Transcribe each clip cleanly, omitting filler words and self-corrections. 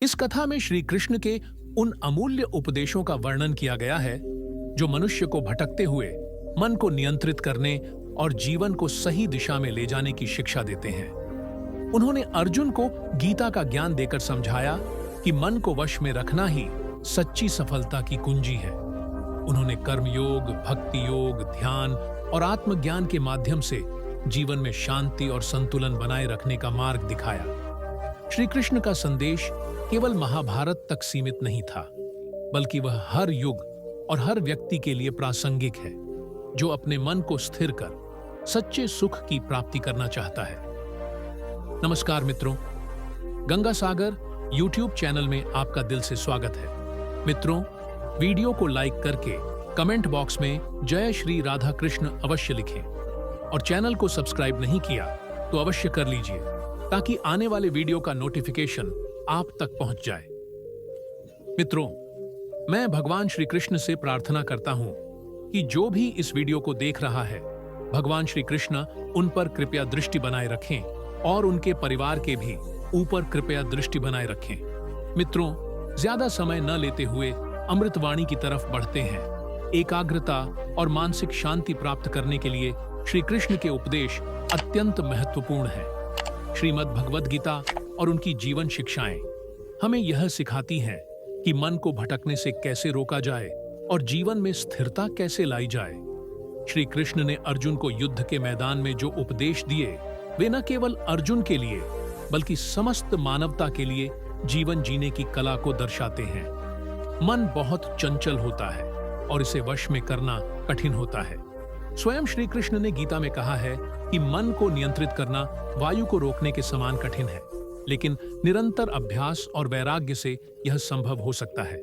इस कथा में श्री कृष्ण के उन अमूल्य उपदेशों का वर्णन किया गया है जो मनुष्य को भटकते हुए मन को नियंत्रित करने और जीवन को सही दिशा में ले जाने की शिक्षा देते हैं। उन्होंने अर्जुन को गीता का ज्ञान देकर समझाया कि मन को वश में रखना ही सच्ची सफलता की कुंजी है। उन्होंने कर्मयोग, भक्ति योग, ध्यान और आत्मज्ञान के माध्यम से जीवन में शांति और संतुलन बनाए रखने का मार्ग दिखाया। श्री कृष्ण का संदेश केवल महाभारत तक सीमित नहीं था, बल्कि वह हर युग और हर व्यक्ति के लिए प्रासंगिक है जो अपने मन को स्थिर कर सच्चे सुख की प्राप्ति करना चाहता है। नमस्कार मित्रों, गंगा सागर YouTube चैनल में आपका दिल से स्वागत है। मित्रों, वीडियो को लाइक करके कमेंट बॉक्स में जय श्री राधा कृष्ण अवश्य लिखें और चैनल को सब्सक्राइब नहीं किया तो अवश्य कर लीजिए ताकि आने वाले वीडियो का नोटिफिकेशन आप तक पहुंच जाए। मित्रों, मैं भगवान श्री कृष्ण से प्रार्थना करता हूं कि जो भी इस वीडियो को देख रहा है, भगवान श्री कृष्ण उन पर कृपया दृष्टि बनाए रखें और उनके परिवार के भी ऊपर कृपया दृष्टि बनाए रखें। मित्रों, ज्यादा समय न लेते हुए अमृतवाणी की तरफ बढ़ते हैं। एकाग्रता और मानसिक शांति प्राप्त करने के लिए श्री कृष्ण के उपदेश अत्यंत महत्वपूर्ण हैं। श्रीमद् भगवद गीता और उनकी जीवन शिक्षाएं हमें यह सिखाती हैं कि मन को भटकने से कैसे रोका जाए और जीवन में स्थिरता कैसे लाई जाए। श्री कृष्ण ने अर्जुन को युद्ध के मैदान में जो उपदेश दिए, वे न केवल अर्जुन के लिए बल्कि समस्त मानवता के लिए जीवन जीने की कला को दर्शाते हैं। मन बहुत चंचल होता है और इसे वश में करना कठिन होता है। स्वयं श्री कृष्ण ने गीता में कहा है कि मन को नियंत्रित करना वायु को रोकने के समान कठिन है, लेकिन निरंतर अभ्यास और वैराग्य से यह संभव हो सकता है।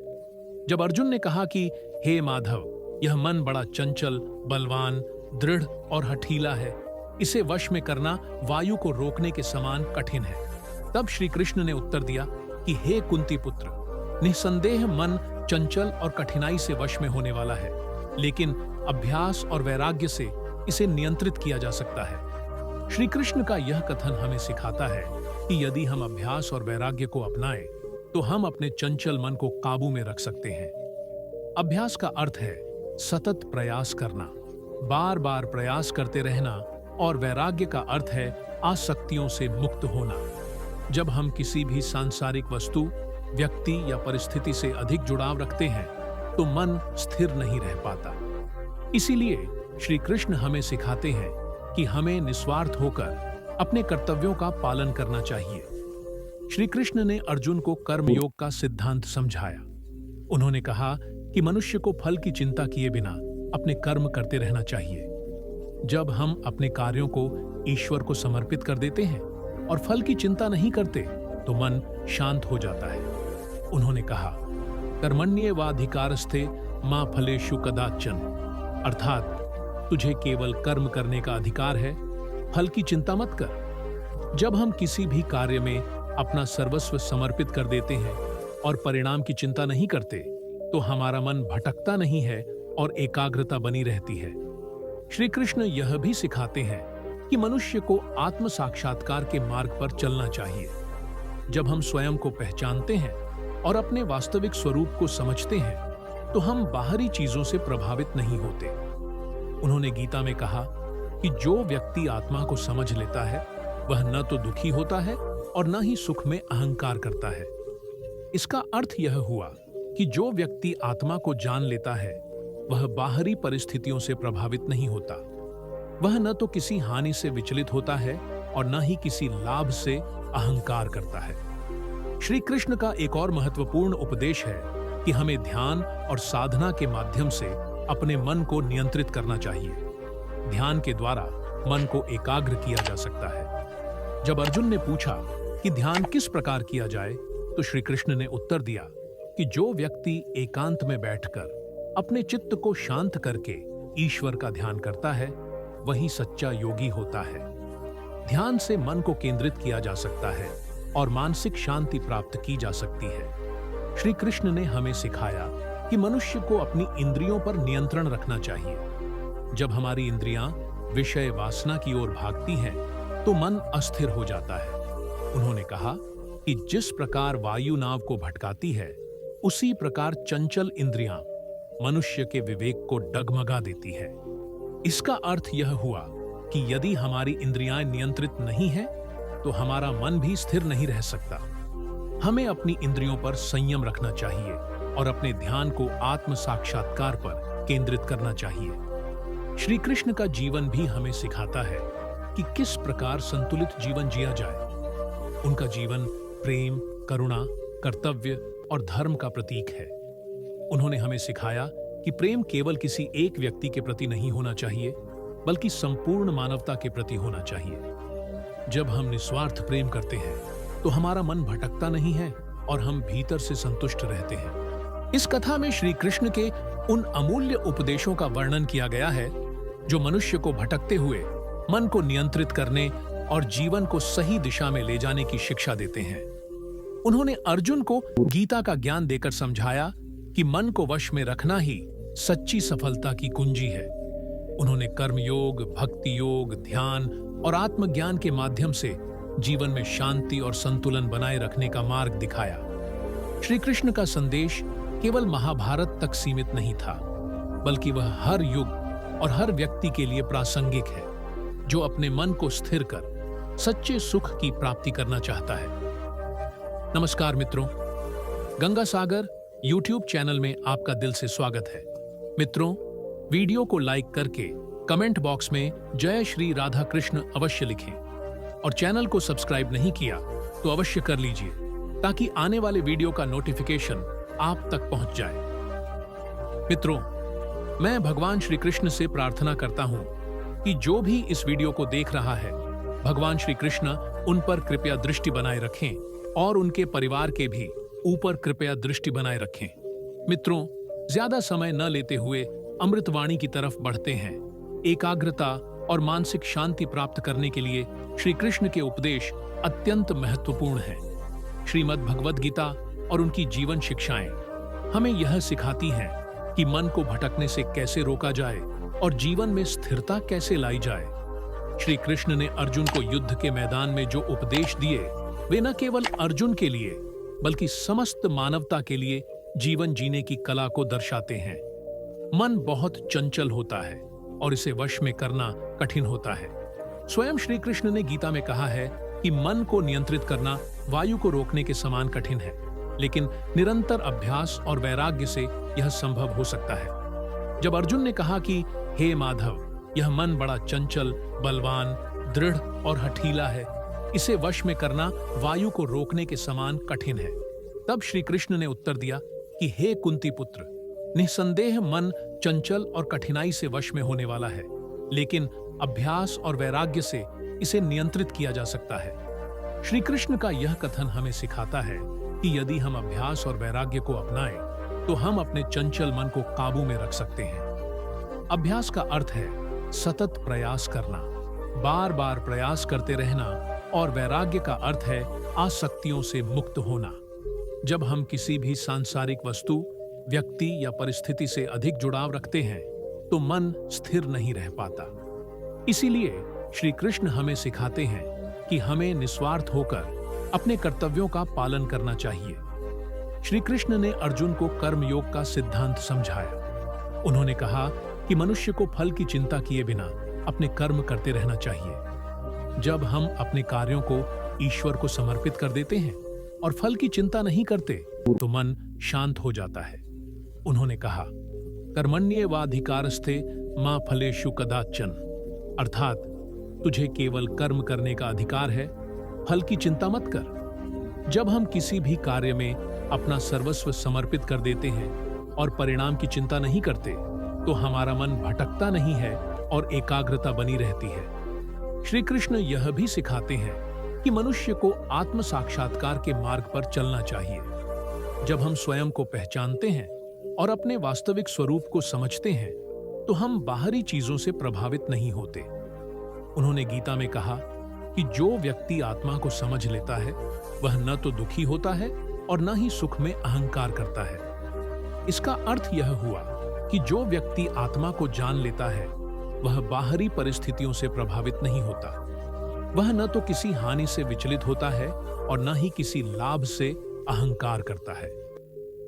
जब अर्जुन ने कहा कि हे माधव, यह मन बड़ा चंचल, बलवान, दृढ़ और हठीला है, इसे वश में करना वायु को रोकने के समान कठिन है, तब श्री कृष्ण ने उत्तर दिया कि हे कुंती पुत्र, निसंदेह मन चंचल और कठिनाई से वश में होने वाला है, लेकिन अभ्यास और वैराग्य से इसे नियंत्रित किया जा सकता है। श्री कृष्ण का यह कथन हमें सिखाता है कि यदि हम अभ्यास और वैराग्य को अपनाएं, तो हम अपने चंचल मन को काबू में रख सकते हैं। अभ्यास का अर्थ है सतत प्रयास करना, बार बार प्रयास करते रहना, और वैराग्य का अर्थ है आसक्तियों से मुक्त होना। जब हम किसी भी सांसारिक वस्तु, व्यक्ति या परिस्थिति से अधिक जुड़ाव रखते हैं तो मन स्थिर नहीं रह पाता। इसीलिए श्री कृष्ण हमें सिखाते हैं कि हमें निस्वार्थ होकर अपने कर्तव्यों का पालन करना चाहिए। श्री कृष्ण ने अर्जुन को कर्मयोग का सिद्धांत समझाया। उन्होंने कहा कि मनुष्य को फल की चिंता किए बिना अपने कर्म करते रहना चाहिए। जब हम अपने कार्यों को ईश्वर को समर्पित कर देते हैं और फल की चिंता नहीं करते तो मन शांत हो जाता है। उन्होंने कहा, कर्मण्येवाधिकारस्ते मा फलेषु कदाचन, अर्थात तुझे केवल कर्म करने का अधिकार है, फल की चिंता मत कर। जब हम किसी भी कार्य में अपना सर्वस्व समर्पित कर देते हैं और परिणाम की चिंता नहीं करते तो हमारा मन भटकता नहीं है और एकाग्रता बनी रहती है। श्री कृष्ण यह भी सिखाते हैं कि मनुष्य को आत्म साक्षात्कार के मार्ग पर चलना चाहिए। जब हम स्वयं को पहचानते हैं और अपने वास्तविक स्वरूप को समझते हैं तो हम बाहरी चीजों से प्रभावित नहीं होते। उन्होंने गीता में कहा कि जो व्यक्ति आत्मा को समझ लेता है वह न तो दुखी होता है और न ही सुख में अहंकार करता है। इसका अर्थ यह हुआ कि जो व्यक्ति आत्मा को जान लेता है वह बाहरी परिस्थितियों से प्रभावित नहीं होता। वह न तो किसी हानि से विचलित होता है और न ही किसी लाभ से अहंकार करता है। श्री कृष्ण का एक और महत्वपूर्ण उपदेश है कि हमें ध्यान और साधना के माध्यम से अपने मन को नियंत्रित करना चाहिए। ध्यान के द्वारा मन को एकाग्र किया जा सकता है। जब अर्जुन ने पूछा कि ध्यान किस प्रकार किया जाए, तो श्री कृष्ण ने उत्तर दिया कि जो व्यक्ति एकांत में बैठकर अपने चित्त को शांत करके ईश्वर का ध्यान करता है वही सच्चा योगी होता है। ध्यान से मन को केंद्रित किया जा सकता है और मानसिक शांति प्राप्त की जा सकती है। श्री कृष्ण ने हमें सिखाया कि मनुष्य को अपनी इंद्रियों पर नियंत्रण रखना चाहिए। जब हमारी इंद्रियां विषय वासना की ओर भागती हैं तो मन अस्थिर हो जाता है। उन्होंने कहा कि जिस प्रकार वायु नाव को भटकाती है, उसी प्रकार चंचल इंद्रियां मनुष्य के विवेक को डगमगा देती है। इसका अर्थ यह हुआ कि यदि हमारी इंद्रियां नियंत्रित नहीं हैं, तो हमारा मन भी स्थिर नहीं रह सकता। हमें अपनी इंद्रियों पर संयम रखना चाहिए और अपने ध्यान को आत्म साक्षात्कार पर केंद्रित करना चाहिए। श्री कृष्ण का जीवन भी हमें सिखाता है कि किस प्रकार संतुलित जीवन जिया जाए। उनका जीवन प्रेम, करुणा, कर्तव्य और धर्म का प्रतीक है। उन्होंने हमें सिखाया कि प्रेम केवल किसी एक व्यक्ति के प्रति नहीं होना चाहिए, बल्कि संपूर्ण मानवता के प्रति होना चाहिए। जब हम निस्वार्थ प्रेम करते हैं, तो हमारा मन भटकता नहीं है और हम भीतर से संतुष्ट रहते हैं। इस कथा में श्री कृष्ण के उन अमूल्य उपदेशों का वर्णन किया गया है जो मनुष्य को भटकते हुए मन को नियंत्रित करने और जीवन को सही दिशा में ले जाने की शिक्षा देते हैं। उन्होंने अर्जुन को गीता का ज्ञान देकर समझाया कि मन को वश में रखना ही सच्ची सफलता की कुंजी है। उन्होंने कर्मयोग, भक्ति योग, ध्यान और आत्मज्ञान के माध्यम से जीवन में शांति और संतुलन बनाए रखने का मार्ग दिखाया। श्री कृष्ण का संदेश केवल महाभारत तक सीमित नहीं था, बल्कि वह हर युग और हर व्यक्ति के लिए प्रासंगिक है जो अपने मन को स्थिर कर सच्चे सुख की प्राप्ति करना चाहता है। नमस्कार मित्रों, गंगा सागर YouTube चैनल में आपका दिल से स्वागत है। मित्रों, वीडियो को लाइक करके कमेंट बॉक्स में जय श्री राधा कृष्ण अवश्य लिखें और चैनल को सब्सक्राइब नहीं किया तो अवश्य कर लीजिए, ताकि आने वाले वीडियो का नोटिफिकेशन आप तक पहुंच जाए। मित्रों, मैं भगवान श्री कृष्ण से प्रार्थना करता हूं कि जो भी इस वीडियो को देख रहा है, भगवान श्री कृष्ण उन पर कृपया दृष्टि बनाए रखें और उनके परिवार के भी ऊपर कृपया दृष्टि बनाए रखें। मित्रों, ज्यादा समय न लेते हुए अमृतवाणी की तरफ बढ़ते हैं। एकाग्रता और मानसिक शांति प्राप्त करने के लिए श्री कृष्ण के उपदेश अत्यंत महत्वपूर्ण हैं। श्रीमद् भगवद गीता और उनकी जीवन शिक्षाएं हमें यह सिखाती हैं कि मन को भटकने से कैसे रोका जाए और जीवन में स्थिरता कैसे लाई जाए। श्री कृष्ण ने अर्जुन को युद्ध के मैदान में जो उपदेश दिए, वे न केवल अर्जुन के लिए बल्कि समस्त मानवता के लिए जीवन जीने की कला को दर्शाते हैं। मन बहुत चंचल होता है और इसे वश में करना कठिन होता है। स्वयं श्री कृष्ण ने गीता में कहा है कि मन को नियंत्रित करना वायु को रोकने के समान कठिन है, लेकिन निरंतर अभ्यास और वैराग्य से यह संभव हो सकता है। जब अर्जुन ने कहा कि हे माधव, यह मन बड़ा चंचल, बलवान, दृढ़ और हठीला है, इसे वश में करना वायु को रोकने के समान कठिन है, तब श्री कृष्ण ने उत्तर दिया कि हे कुंती पुत्र, निसंदेह मन चंचल और कठिनाई से वश में होने वाला है, लेकिन अभ्यास और वैराग्य से इसे नियंत्रित किया जा सकता है। श्री कृष्ण का यह कथन हमें सिखाता है कि यदि हम अभ्यास और वैराग्य को अपनाएं, तो हम अपने चंचल मन को काबू में रख सकते हैं। अभ्यास का अर्थ है सतत प्रयास करना, बार बार प्रयास करते रहना, और वैराग्य का अर्थ है आसक्तियों से मुक्त होना। जब हम किसी भी सांसारिक वस्तु, व्यक्ति या परिस्थिति से अधिक जुड़ाव रखते हैं, तो मन स्थिर नहीं रह पाता। इसीलिए श्री कृष्ण हमें सिखाते हैं कि हमें निस्वार्थ होकर अपने कर्तव्यों का पालन करना चाहिए। श्री कृष्ण ने अर्जुन को कर्मयोग का सिद्धांत समझाया। उन्होंने कहा कि मनुष्य को फल की चिंता किए बिना अपने कर्म करते रहना चाहिए। जब हम अपने कार्यों को ईश्वर को समर्पित कर देते हैं और फल की चिंता नहीं करते, तो मन शांत हो जाता है। उन्होंने कहा, कर्मण्येवाधिकारस्ते मा फलेषु कदाचन, अर्थात तुझे केवल कर्म करने का अधिकार है, फल की चिंता मत कर। जब हम किसी भी कार्य में अपना सर्वस्व समर्पित कर देते हैं और परिणाम की चिंता नहीं करते, तो हमारा मन भटकता नहीं है और एकाग्रता बनी रहती है। श्री कृष्ण यह भी सिखाते हैं कि मनुष्य को आत्म साक्षात्कार के मार्ग पर चलना चाहिए। जब हम स्वयं को पहचानते हैं और अपने वास्तविक स्वरूप को समझते हैं, तो हम बाहरी चीजों से प्रभावित नहीं होते। उन्होंने गीता में कहा कि जो व्यक्ति आत्मा को समझ लेता है, वह न तो दुखी होता है और न ही सुख में अहंकार करता है। इसका अर्थ यह हुआ कि जो व्यक्ति आत्मा को जान लेता है, वह बाहरी परिस्थितियों से प्रभावित नहीं होता। वह न तो किसी हानि से विचलित होता है और न ही किसी लाभ से अहंकार करता है।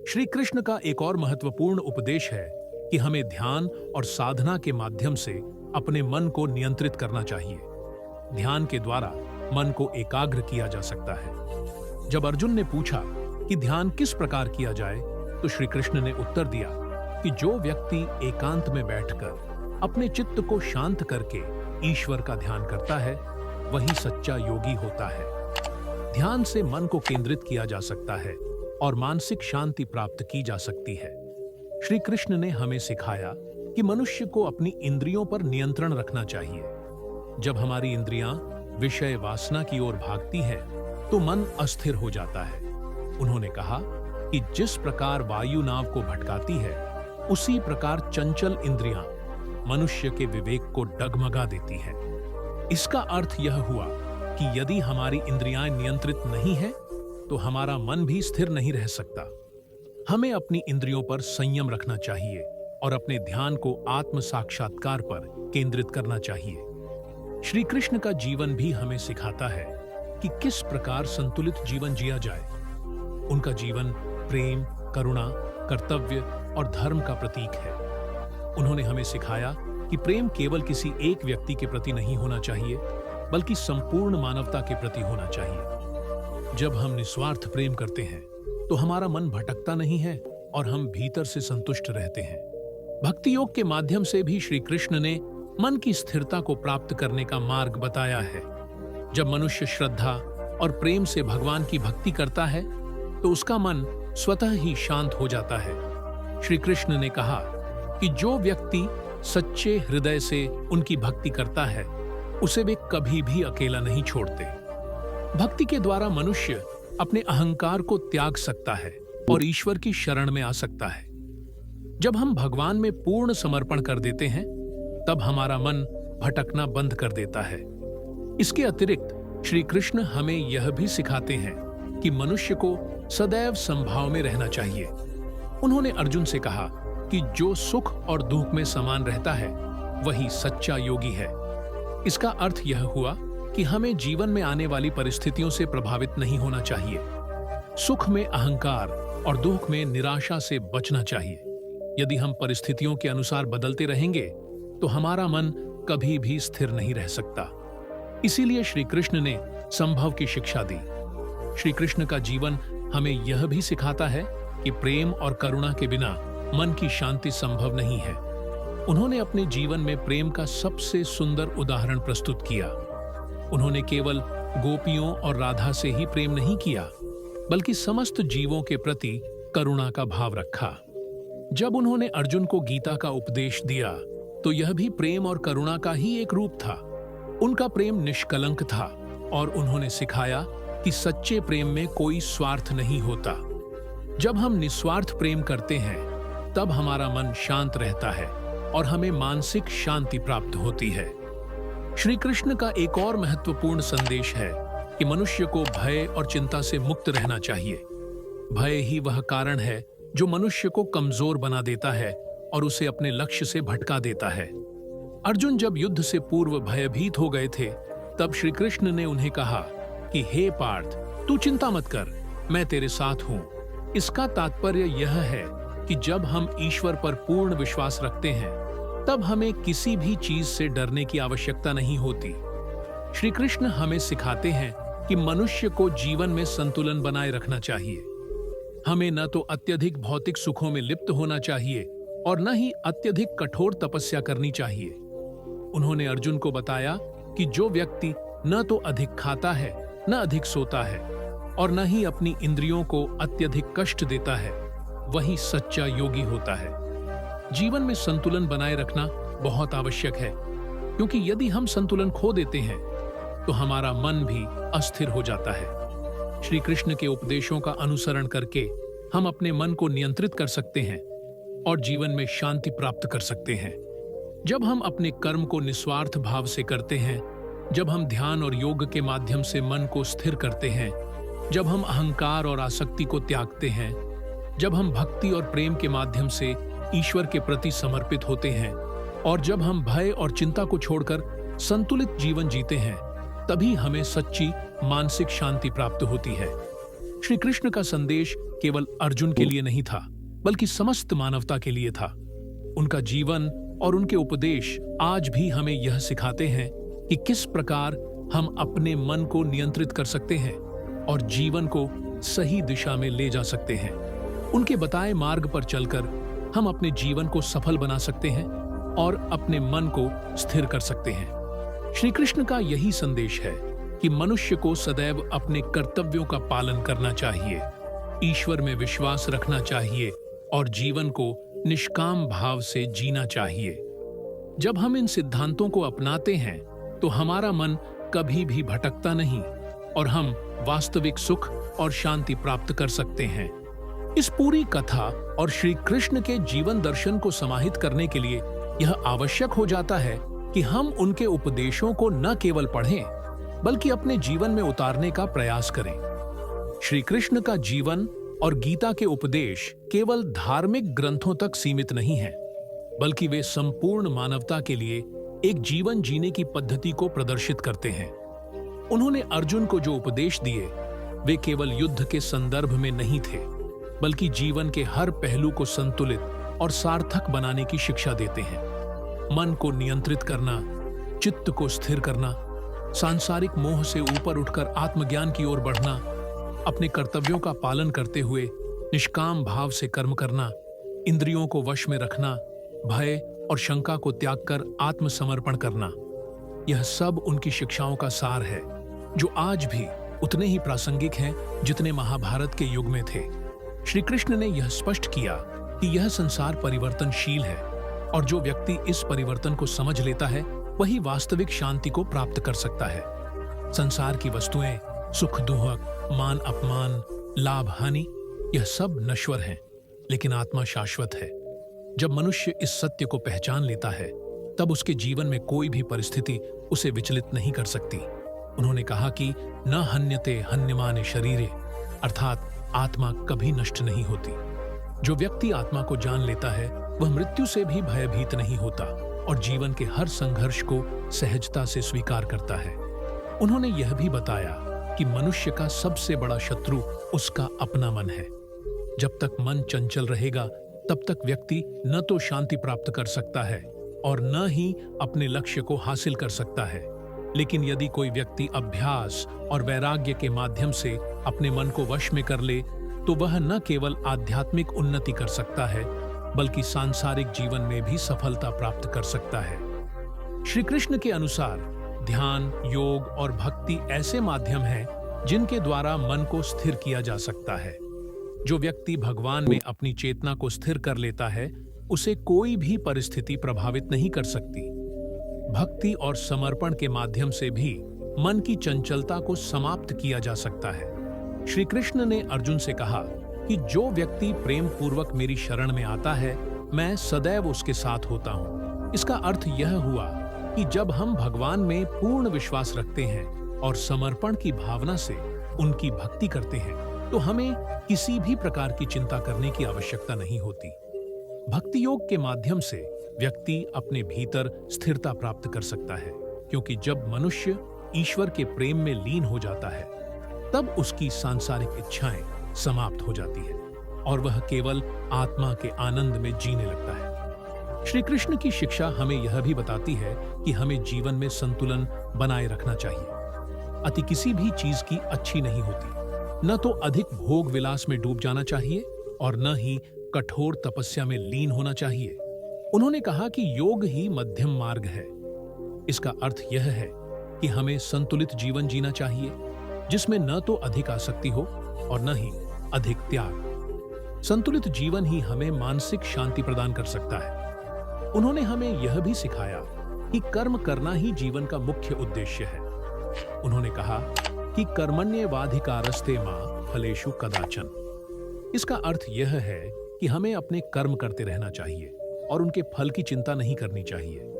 श्री कृष्ण का एक और महत्वपूर्ण उपदेश है कि हमें ध्यान और साधना के माध्यम से अपने मन को नियंत्रित करना चाहिए। ध्यान के द्वारा मन को एकाग्र किया जा सकता है। जब अर्जुन ने पूछा कि ध्यान किस प्रकार किया जाए, तो श्री कृष्ण ने उत्तर दिया कि जो व्यक्ति एकांत में बैठकर अपने चित्त को शांत करके ईश्वर का ध्यान करता है, वही सच्चा योगी होता है। ध्यान से मन को केंद्रित किया जा सकता है और मानसिक शांति प्राप्त की जा सकती है। श्री कृष्ण ने हमें सिखाया कि मनुष्य को अपनी इंद्रियों पर नियंत्रण रखना चाहिए। जब हमारी इंद्रियां विषय वासना की ओर भागती है, तो मन अस्थिर हो जाता है। उन्होंने कहा कि जिस प्रकार वायु नाव को भटकाती है, उसी प्रकार चंचल इंद्रियां मनुष्य के विवेक को डगमगा देती हैं। इसका अर्थ यह हुआ कि यदि हमारी इंद्रियां नियंत्रित नहीं है, तो हमारा मन भी स्थिर नहीं रह सकता। हमें अपनी इंद्रियों पर संयम रखना चाहिए और अपने ध्यान को आत्म साक्षात्कार पर केंद्रित करना चाहिए। श्री कृष्ण का जीवन भी हमें सिखाता है कि किस प्रकार संतुलित जीवन जिया जाए। उनका जीवन प्रेम, करुणा, कर्तव्य और धर्म का प्रतीक है। उन्होंने हमें सिखाया कि प्रेम केवल किसी एक व्यक्ति के प्रति नहीं होना चाहिए, बल्कि संपूर्ण मानवता के प्रति होना चाहिए। जब हम निस्वार्थ प्रेम करते हैं, तो हमारा मन भटकता नहीं है और हम भीतर से संतुष्ट रहते हैं। भक्ति योग के माध्यम से भी श्री कृष्ण ने मन की स्थिरता को प्राप्त करने का मार्ग बताया है। जब मनुष्य श्रद्धा और प्रेम से भगवान की भक्ति करता है, तो उसका मन स्वतः ही शांत हो जाता है। श्री कृष्ण ने कहा कि जो व्यक्ति सच्चे हृदय से उनकी भक्ति करता है, उसे वे कभी भी अकेला नहीं छोड़ते। भक्ति के द्वारा मनुष्य अपने अहंकार को त्याग सकता है और ईश्वर की शरण में आ सकता है। जब हम भगवान में पूर्ण समर्पण कर देते हैं, तब हमारा मन भटकना बंद कर देता है। इसके अतिरिक्त श्री कृष्ण हमें यह भी सिखाते हैं कि मनुष्य को सदैव समभाव में रहना चाहिए। उन्होंने अर्जुन से कहा कि जो सुख और दुख में समान रहता है, वही सच्चा योगी है। इसका अर्थ यह हुआ कि हमें जीवन में आने वाली परिस्थितियों से प्रभावित नहीं होना चाहिए। सुख में अहंकार और दुख में निराशा से बचना चाहिए। यदि हम परिस्थितियों के अनुसार बदलते रहेंगे, तो हमारा मन कभी भी स्थिर नहीं रह सकता। इसीलिए श्री कृष्ण ने संभव की शिक्षा दी। श्री कृष्ण का जीवन हमें यह भी सिखाता है कि प्रेम और करुणा के बिना मन की शांति संभव नहीं है। उन्होंने अपने जीवन में प्रेम का सबसे सुंदर उदाहरण प्रस्तुत किया। उन्होंने केवल गोपियों और राधा से ही प्रेम नहीं किया, बल्कि समस्त जीवों के प्रति करुणा का भाव रखा। जब उन्होंने अर्जुन को गीता का उपदेश दिया, तो यह भी प्रेम और करुणा का ही एक रूप था। उनका प्रेम निष्कलंक था और उन्होंने सिखाया कि सच्चे प्रेम में कोई स्वार्थ नहीं होता। जब हम निस्वार्थ प्रेम करते हैं, तब हमारा मन शांत रहता है और हमें मानसिक शांति प्राप्त होती है। श्री कृष्ण का एक और महत्वपूर्ण संदेश है कि मनुष्य को भय और चिंता से मुक्त रहना चाहिए। भय ही वह कारण है जो मनुष्य को कमजोर बना देता है और उसे अपने लक्ष्य से भटका देता है। अर्जुन जब युद्ध से पूर्व भयभीत हो गए थे, तब श्री कृष्ण ने उन्हें कहा कि हे पार्थ, तू चिंता मत कर, मैं तेरे साथ हूं। इसका तात्पर्य यह है कि जब हम ईश्वर पर पूर्ण विश्वास रखते हैं, तब हमें किसी भी चीज से डरने की आवश्यकता नहीं होती। श्री कृष्ण हमें सिखाते हैं कि मनुष्य को जीवन में संतुलन बनाए रखना चाहिए। हमें न तो अत्यधिक भौतिक सुखों में लिप्त होना चाहिए और न ही अत्यधिक कठोर तपस्या करनी चाहिए। उन्होंने अर्जुन को बताया कि जो व्यक्ति न तो अधिक खाता है, न अधिक सोता है और न ही अपनी इंद्रियों को अत्यधिक कष्ट देता है, वही सच्चा योगी होता है। जीवन में संतुलन बनाए रखना बहुत आवश्यक है, क्योंकि यदि हम संतुलन खो देते हैं, तो हमारा मन भी अस्थिर हो जाता है। श्री कृष्ण के उपदेशों का अनुसरण करके हम अपने मन को नियंत्रित कर सकते हैं और जीवन में शांति प्राप्त कर सकते हैं। जब हम अपने कर्म को निस्वार्थ भाव से करते हैं, जब हम ध्यान और योग के माध्यम से मन को स्थिर करते हैं, जब हम अहंकार और आसक्ति को त्यागते हैं, जब हम भक्ति और प्रेम के माध्यम से ईश्वर के प्रति समर्पित होते हैं और जब हम भय और चिंता को छोड़कर संतुलित जीवन जीते हैं, तभी हमें सच्ची मानसिक शांति प्राप्त होती है। श्री कृष्ण का संदेश केवल अर्जुन के लिए नहीं था, बल्कि समस्त मानवता के लिए था। उनका जीवन और उनके उपदेश आज भी हमें यह सिखाते हैं कि किस प्रकार हम अपने मन को नियंत्रित कर सकते हैं और जीवन को सही दिशा में ले जा सकते हैं। उनके बताए मार्ग पर चलकर हम अपने जीवन को सफल बना सकते हैं और अपने मन को स्थिर कर सकते हैं। श्री कृष्ण का यही संदेश है कि मनुष्य को सदैव अपने कर्तव्यों का पालन करना चाहिए, ईश्वर में विश्वास रखना चाहिए और जीवन को निष्काम भाव से जीना चाहिए। जब हम इन सिद्धांतों को अपनाते हैं तो हमारा मन कभी भी भटकता नहीं और हम वास्तविक सुख और शांति प्राप्त कर सकते हैं। इस पूरी कथा और श्री कृष्ण के जीवन दर्शन को समाहित करने के लिए यह आवश्यक हो जाता है कि हम उनके उपदेशों को न केवल पढ़ें, बल्कि अपने जीवन में उतारने का प्रयास करें। श्री कृष्ण का जीवन और गीता के उपदेश केवल धार्मिक ग्रंथों तक सीमित नहीं हैं, बल्कि वे संपूर्ण मानवता के लिए एक जीवन जीने की पद्धति को प्रदर्शित करते हैं। उन्होंने अर्जुन को जो उपदेश दिए, वे केवल युद्ध के संदर्भ में नहीं थे, बल्कि जीवन के हर पहलू को संतुलित और सार्थक बनाने की शिक्षा देते हैं। मन को नियंत्रित करना, चित्त को स्थिर करना, सांसारिक मोह से ऊपर उठकर आत्मज्ञान की ओर बढ़ना, अपने कर्तव्यों का पालन करते हुए निष्काम भाव से कर्म करना, इंद्रियों को वश में रखना, भय और शंका को त्याग कर आत्मसमर्पण करना, यह सब उनकी शिक्षाओं का सार है, जो आज भी उतने ही प्रासंगिक हैं जितने महाभारत के युग में थे। श्री कृष्ण ने यह स्पष्ट किया कि यह संसार परिवर्तनशील है और जो व्यक्ति इस परिवर्तन को समझ लेता है वही वास्तविक शांति को प्राप्त कर सकता है। संसार की वस्तुएं, सुख दुख, मान अपमान, लाभ हानि, यह सब नश्वर हैं, लेकिन आत्मा शाश्वत है। जब मनुष्य इस सत्य को पहचान लेता है, तब उसके जीवन में कोई भी परिस्थिति उसे विचलित नहीं कर सकती। उन्होंने कहा कि न हन्यते हन्यमाने शरीरे, अर्थात आत्मा कभी नष्ट नहीं होती। जो व्यक्ति आत्मा को जान लेता है वह मृत्यु से भी भयभीत नहीं होता और जीवन के हर संघर्ष को सहजता से स्वीकार करता है। उन्होंने यह भी बताया कि मनुष्य का सबसे बड़ा शत्रु उसका अपना मन है। जब तक मन चंचल रहेगा तब तक व्यक्ति न तो शांति प्राप्त कर सकता है और न ही अपने लक्ष्य को हासिल कर सकता है। लेकिन यदि कोई व्यक्ति अभ्यास और वैराग्य के माध्यम से अपने मन को वश में कर ले, तो वह न केवल आध्यात्मिक उन्नति कर सकता है, बल्कि सांसारिक जीवन में भी सफलता प्राप्त कर सकता है। श्री कृष्ण के अनुसार ध्यान, योग और भक्ति ऐसे माध्यम हैं जिनके द्वारा मन को स्थिर किया जा सकता है। जो व्यक्ति भगवान में अपनी चेतना को स्थिर कर लेता है, उसे कोई भी परिस्थिति प्रभावित नहीं कर सकती। भक्ति और समर्पण के माध्यम से भी मन की चंचलता को समाप्त किया जा सकता है। श्री कृष्ण ने अर्जुन से कहा कि जो व्यक्ति प्रेम पूर्वक मेरी शरण में आता है, मैं सदैव उसके साथ होता हूँ। इसका अर्थ यह हुआ कि जब हम भगवान में पूर्ण विश्वास रखते हैं और समर्पण की भावना से उनकी भक्ति करते हैं, तो हमें किसी भी प्रकार की चिंता करने की आवश्यकता नहीं होती। भक्ति योग के माध्यम से व्यक्ति अपने भीतर स्थिरता प्राप्त कर सकता है, क्योंकि जब मनुष्य ईश्वर के प्रेम में लीन हो जाता है, तब उसकी सांसारिक इच्छाएं समाप्त हो जाती है और वह केवल आत्मा के आनंद में जीने लगता है। श्री कृष्ण की शिक्षा हमें यह भी बताती है कि हमें जीवन में संतुलन बनाए रखना चाहिए। अति किसी भी चीज की अच्छी नहीं होती। न तो अधिक भोग विलास में डूब जाना चाहिए और न ही कठोर तपस्या में लीन होना चाहिए। उन्होंने कहा कि योग ही मध्यम मार्ग है। इसका अर्थ यह है कि हमें संतुलित जीवन जीना चाहिए, जिसमें न तो अधिक आसक्ति हो और न ही अधिक त्याग। संतुलित जीवन ही हमें मानसिक शांति प्रदान कर सकता है। उन्होंने हमें यह भी सिखाया कि कर्म करना ही जीवन का मुख्य उद्देश्य है। उन्होंने कहा कि कर्मण्येवाधिकारस्ते मा फलेषु कदाचन। इसका अर्थ यह है कि हमें अपने कर्म करते रहना चाहिए और उनके फल की चिंता नहीं करनी चाहिए।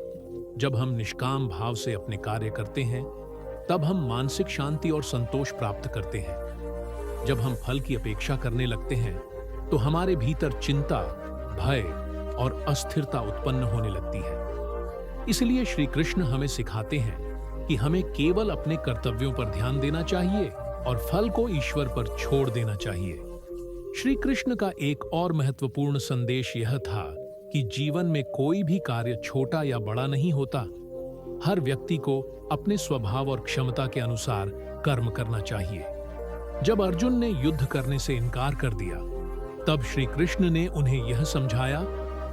जब हम निष्काम भाव से अपने कार्य करते हैं, तब हम मानसिक शांति और संतोष प्राप्त करते हैं। जब हम फल की अपेक्षा करने लगते हैं, तो हमारे भीतर चिंता, भय और अस्थिरता उत्पन्न होने लगती है। इसलिए श्री कृष्ण हमें सिखाते हैं कि हमें केवल अपने कर्तव्यों पर ध्यान देना चाहिए और फल को ईश्वर पर छोड़ देना चाहिए। श्री कृष्ण का एक और महत्वपूर्ण संदेश यह था कि जीवन में कोई भी कार्य छोटा या बड़ा नहीं होता। हर व्यक्ति को अपने स्वभाव और क्षमता के अनुसार कर्म करना चाहिए। जब अर्जुन ने युद्ध करने से इनकार कर दिया, तब श्री कृष्ण ने उन्हें यह समझाया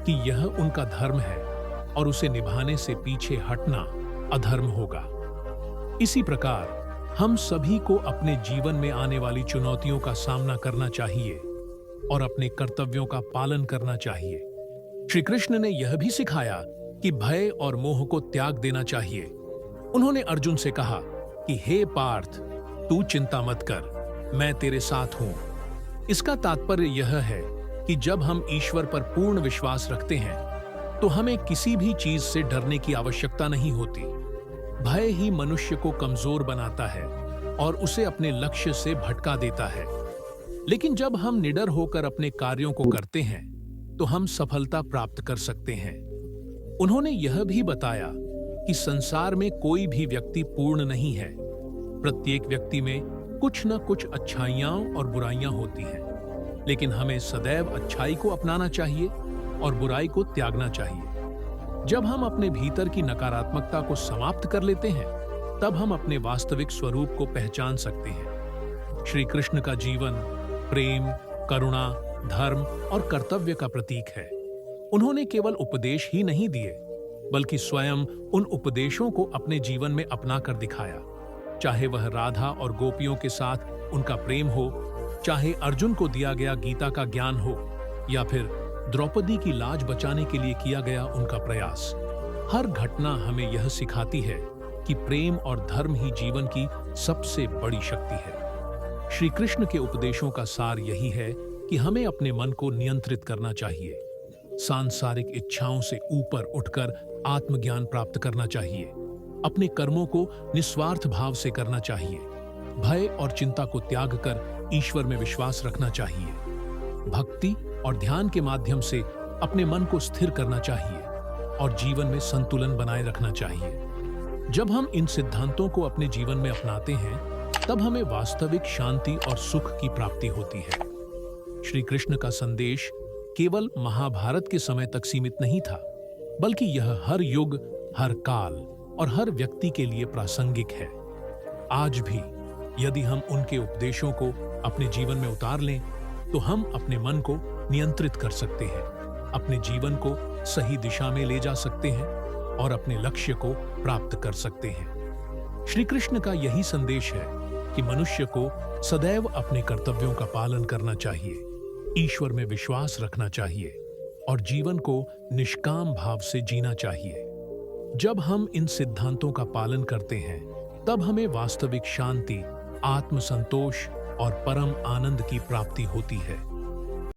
कि यह उनका धर्म है और उसे निभाने से पीछे हटना अधर्म होगा। इसी प्रकार हम सभी को अपने जीवन में आने वाली चुनौतियों का सामना करना चाहिए और अपने कर्तव्यों का पालन करना चाहिए। श्री कृष्ण ने यह भी सिखाया कि भय और मोह को त्याग देना चाहिए। उन्होंने अर्जुन से कहा कि हे पार्थ, तू चिंता मत कर, मैं तेरे साथ हूं। इसका तात्पर्य यह है कि जब हम ईश्वर पर पूर्ण विश्वास रखते हैं तो हमें किसी भी चीज से डरने की आवश्यकता नहीं होती। भय ही मनुष्य को कमजोर बनाता है और उसे अपने लक्ष्य से भटका देता है। लेकिन जब हम निडर होकर अपने कार्यों को करते हैं तो हम सफलता प्राप्त कर सकते हैं। उन्होंने यह भी बताया कि संसार में कोई भी व्यक्ति पूर्ण नहीं है। प्रत्येक व्यक्ति में कुछ न कुछ अच्छाइयां और बुराइयां होती हैं, लेकिन हमें सदैव अच्छाई को अपनाना चाहिए और बुराई को त्यागना चाहिए। जब हम अपने भीतर की नकारात्मकता को समाप्त कर लेते हैं, तब हम अपने वास्तविक स्वरूप को पहचान सकते हैं। श्री कृष्ण का जीवन प्रेम, करुणा, धर्म और कर्तव्य का प्रतीक है। उन्होंने केवल उपदेश ही नहीं दिए, बल्कि स्वयं उन उपदेशों को अपने जीवन में अपना कर दिखाया। चाहे वह राधा और गोपियों के साथ उनका प्रेम हो, चाहे अर्जुन को दिया गया गीता का ज्ञान हो, या फिर द्रौपदी की लाज बचाने के लिए किया गया उनका प्रयास। हर घटना हमें यह सिखाती है कि प्रेम और धर्म ही जीवन की सबसे बड़ी शक्ति है। श्री कृष्ण के उपदेशों का सार यही है कि हमें अपने मन को नियंत्रित करना चाहिए, सांसारिक इच्छाओं से ऊपर उठकर आत्मज्ञान प्राप्त करना चाहिए, अपने कर्मों को निस्वार्थ भाव से करना चाहिए, भय और चिंता को त्याग कर ईश्वर में विश्वास रखना चाहिए, भक्ति और ध्यान के माध्यम से अपने मन को स्थिर करना चाहिए और जीवन में संतुलन बनाए रखना चाहिए। जब हम इन सिद्धांतों को अपने जीवन में अपनाते हैं, तब हमें वास्तविक शांति और सुख की प्राप्ति होती है। श्री कृष्ण का संदेश केवल महाभारत के समय तक सीमित नहीं था, बल्कि यह हर युग, हर काल और हर व्यक्ति के लिए प्रासंगिक है। आज भी यदि हम उनके उपदेशों को अपने जीवन में उतार लें, तो हम अपने मन को नियंत्रित कर सकते हैं, अपने जीवन को सही दिशा में ले जा सकते हैं और अपने लक्ष्य को प्राप्त कर सकते हैं। श्री कृष्ण का यही संदेश है कि मनुष्य को सदैव अपने कर्तव्यों का पालन करना चाहिए, ईश्वर में विश्वास रखना चाहिए और जीवन को निष्काम भाव से जीना चाहिए। जब हम इन सिद्धांतों का पालन करते हैं, तब हमें वास्तविक शांति, आत्मसंतोष और परम आनंद की प्राप्ति होती है।